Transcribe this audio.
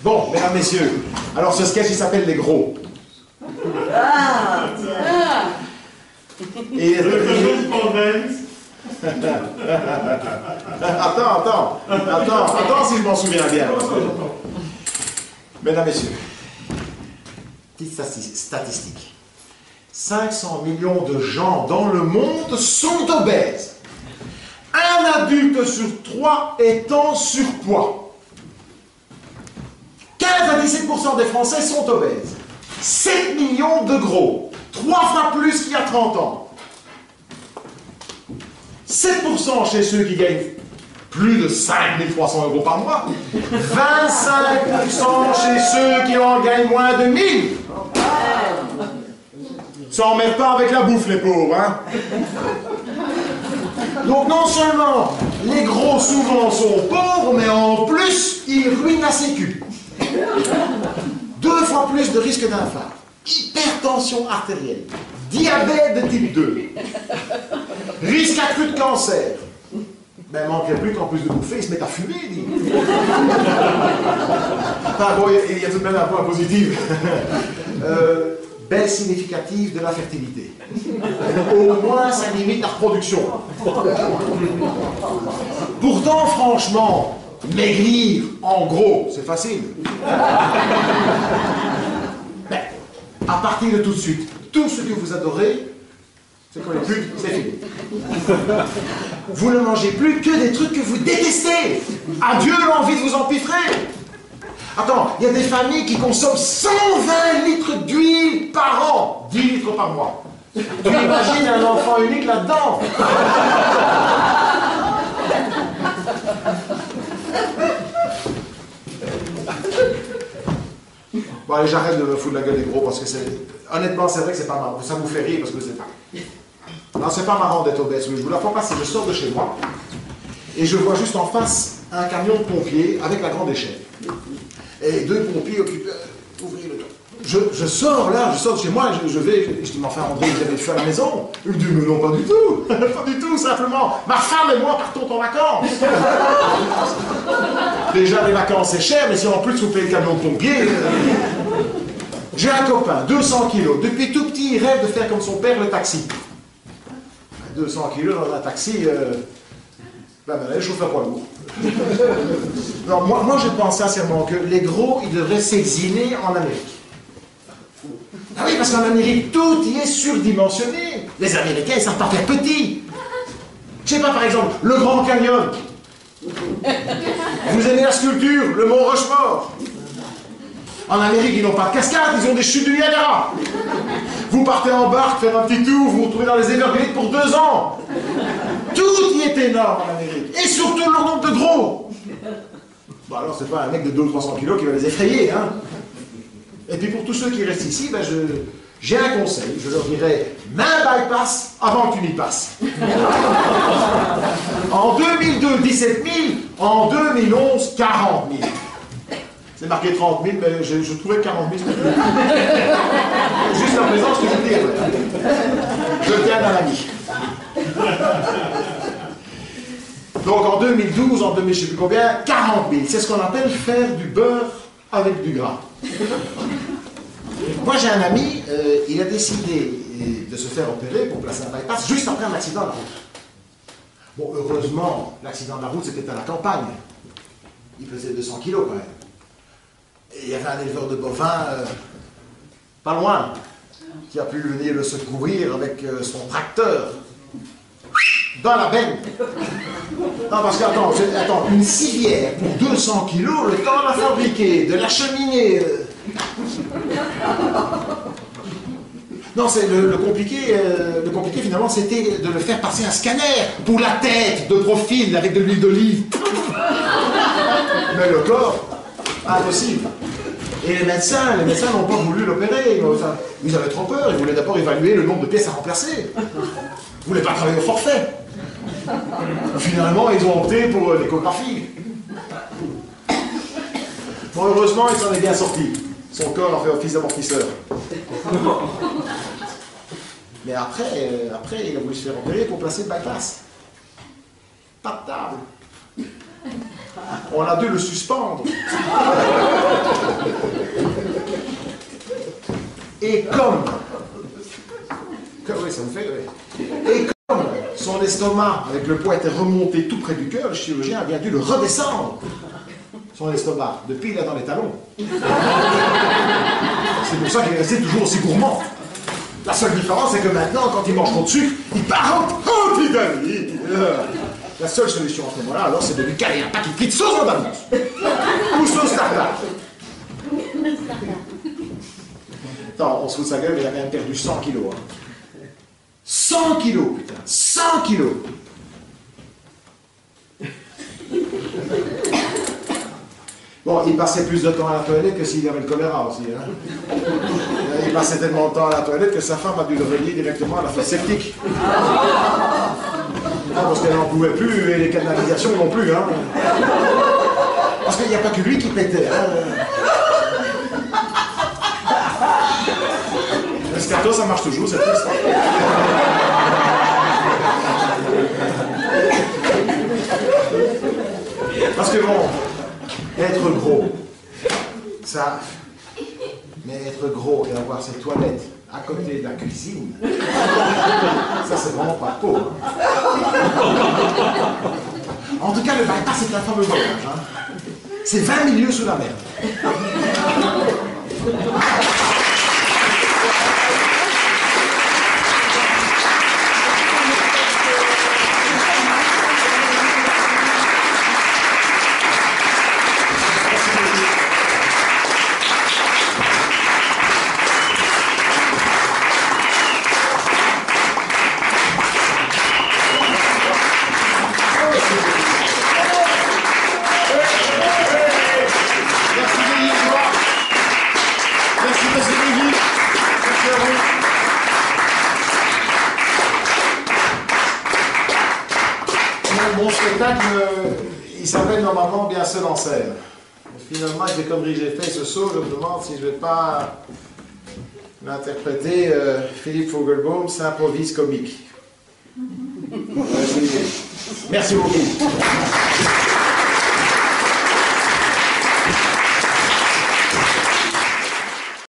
Bon, mesdames, messieurs, alors ce sketch, il s'appelle Les Gros. Ah, Et... chose pour Vince. Attends si je m'en souviens bien. Mesdames, messieurs, petite statistique. 500 millions de gens dans le monde sont obèses. Un adulte sur 3 est en surpoids. 15 à 17% des Français sont obèses. 7 millions de gros. 3 fois plus qu'il y a 30 ans. 7% chez ceux qui gagnent plus de 5 300 € par mois. 25% chez ceux qui en gagnent moins de 1000. Ça emmerde pas avec la bouffe, les pauvres, hein. Donc non seulement les gros souvent sont pauvres, mais en plus, ils ruinent la sécu. 2 fois plus de risque d'infarct, hypertension artérielle, diabète de type 2, risque accru de cancer. Ben, il manquerait plus qu'en plus de bouffer, ils se mettent à fumer, dit. Enfin bon, il y a tout de même un point positif. Baisse significative de la fertilité. Au moins, ça limite la reproduction. Pourtant, franchement, maigrir, en gros, c'est facile. Mais, à partir de tout de suite, tout ce que vous adorez, c'est qu'on est plus, c'est fini. Vous ne mangez plus que des trucs que vous détestez. Adieu l'envie de vous empiffrer. Attends, il y a des familles qui consomment 120 litres d'huile par an, 10 litres par mois. Tu imagines un enfant unique là-dedans? Bon allez, j'arrête de me foutre la gueule des gros parce que c'est... Honnêtement, c'est vrai que c'est pas marrant. Ça vous fait rire parce que c'est... Non, c'est pas marrant d'être obèse. Je vous la fais passer, je sors de chez moi et je vois juste en face un camion de pompiers avec la grande échelle. Et 2 pompiers occupés, ouvrir le toit. Je sors là, je sors de chez moi, je dis, mais enfin André, vous avez le feu à la maison? Il me dit, mais non, pas du tout, pas du tout, simplement, ma femme et moi partons en vacances. Déjà, les vacances c'est cher, mais si en plus vous payez le camion de pompiers... J'ai un copain, 200 kilos, depuis tout petit, il rêve de faire comme son père le taxi. 200 kilos dans un taxi... Ben, le chauffeur poids lourd. Non, moi je pense sincèrement que les gros, ils devraient s'exiler en Amérique. Ah oui, parce qu'en Amérique, tout y est surdimensionné. Les Américains, ils savent pas faire petit. Je sais pas, par exemple, le Grand Canyon. Vous aimez la sculpture, le Mont Rushmore. En Amérique, ils n'ont pas de cascade, ils ont des chutes du Niagara. Vous partez en barque, faire un petit tour, vous vous retrouvez dans les Everglades pour 2 ans. Tout y est énorme en Amérique. Et surtout le nombre de gros. Bon alors c'est pas un mec de 200 ou 300 kilos qui va les effrayer, hein. Et puis pour tous ceux qui restent ici, ben j'ai un conseil. Je leur dirais, main bypass avant que tu n'y passes. En 2002, 17 000. En 2011, 40 000. C'est marqué 30 000, mais je trouvais que 40 000 c'était plus. Juste la présence que je veux dire. Je tiens dans la vie. Donc en 2012, en 2000, je ne sais plus combien, 40 000. C'est ce qu'on appelle faire du beurre avec du gras. Moi j'ai un ami, il a décidé de se faire opérer pour placer un bypass juste après un accident de la route. Bon, heureusement, l'accident de la route c'était à la campagne. Il pesait 200 kilos quand même. Et il y avait un éleveur de bovins, pas loin, qui a pu venir le secourir avec son tracteur. Dans la benne. Non, parce que, attends, une civière pour 200 kilos, le temps de la fabriquer, de l'acheminer. Non, c'est le compliqué finalement, c'était de le faire passer un scanner pour la tête de profil avec de l'huile d'olive. Mais le corps, impossible. Et les médecins n'ont pas voulu l'opérer. Ils avaient trop peur, ils voulaient d'abord évaluer le nombre de pièces à remplacer. Ils ne voulaient pas travailler au forfait. Finalement, ils ont opté pour l'échographie. Bon, heureusement, il s'en est bien sorti. Son corps a fait office d'amortisseur. Mais après, il a voulu se faire opérer pour placer le bypass. Pas de table. On a dû le suspendre. Et comme oui, ça me fait, oui. Et comme son estomac, avec le poids, était remonté tout près du cœur, le chirurgien a bien dû le redescendre. Son estomac. Depuis, il est dans les talons. C'est pour ça qu'il est resté toujours aussi gourmand. La seule différence, c'est que maintenant, quand il mange trop de sucre, il part en Italie. La seule solution à ce moment-là, alors, c'est de lui caler un paquet de frites sauce andalouse. Ou sauce tartare. Attends, on se fout de sa gueule, mais il a quand même perdu 100 kilos. Hein. 100 kilos, putain. 100 kilos. Bon, il passait plus de temps à la toilette que s'il avait le choléra aussi. Hein. Il passait tellement de temps à la toilette que sa femme a dû le relier directement à la fosse septique. Ah, parce qu'elle n'en pouvait plus et les canalisations non plus. Hein. Parce qu'il n'y a pas que lui qui pétait. Hein. Le scato, ça marche toujours, c'est triste. Parce que bon, être gros, ça... Mais être gros et avoir ses toilettes à côté de la cuisine, ça c'est vraiment pas beau. Hein. En tout cas, le bypass c'est un fameux voyage. Hein. C'est 20 milieux sous la mer. Mon spectacle, il s'appelle normalement Bien seul en scène. Finalement, avec les conneries que j'ai fait ce saut, je me demande si je ne vais pas l'interpréter Philippe Fogelbaum, s'improvise comique. Merci beaucoup.